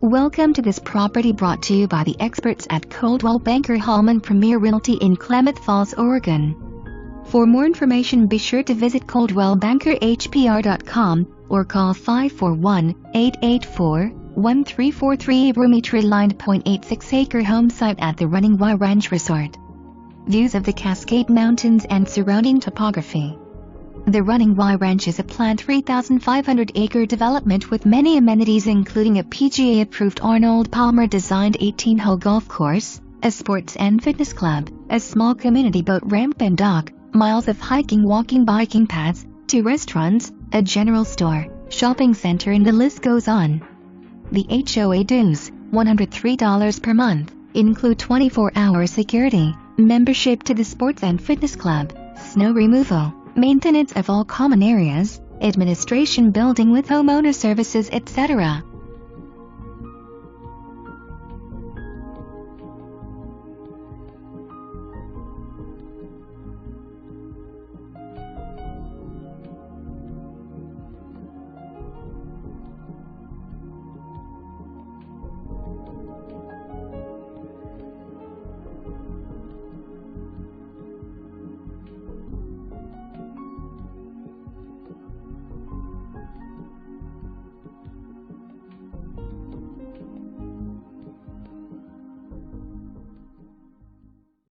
Welcome to this property brought to you by the experts at Coldwell Banker Holman Premier Realty in Klamath Falls, Oregon. For more information, be sure to visit coldwellbankerhpr.com or call 541-884-1343. Roomy-tree-lined 0.86-acre home site at the Running Y Ranch Resort. Views of the Cascade Mountains and surrounding topography. The Running Y Ranch is a planned 3,500-acre development with many amenities, including a PGA-approved Arnold Palmer-designed 18-hole golf course, a sports and fitness club, a small community boat ramp and dock, miles of hiking, walking, biking paths, 2 restaurants, a general store, shopping center, and the list goes on. The HOA dues, $103 per month, include 24-hour security, membership to the sports and fitness club, snow removal, maintenance of all common areas, administration, building with homeowner services, etc.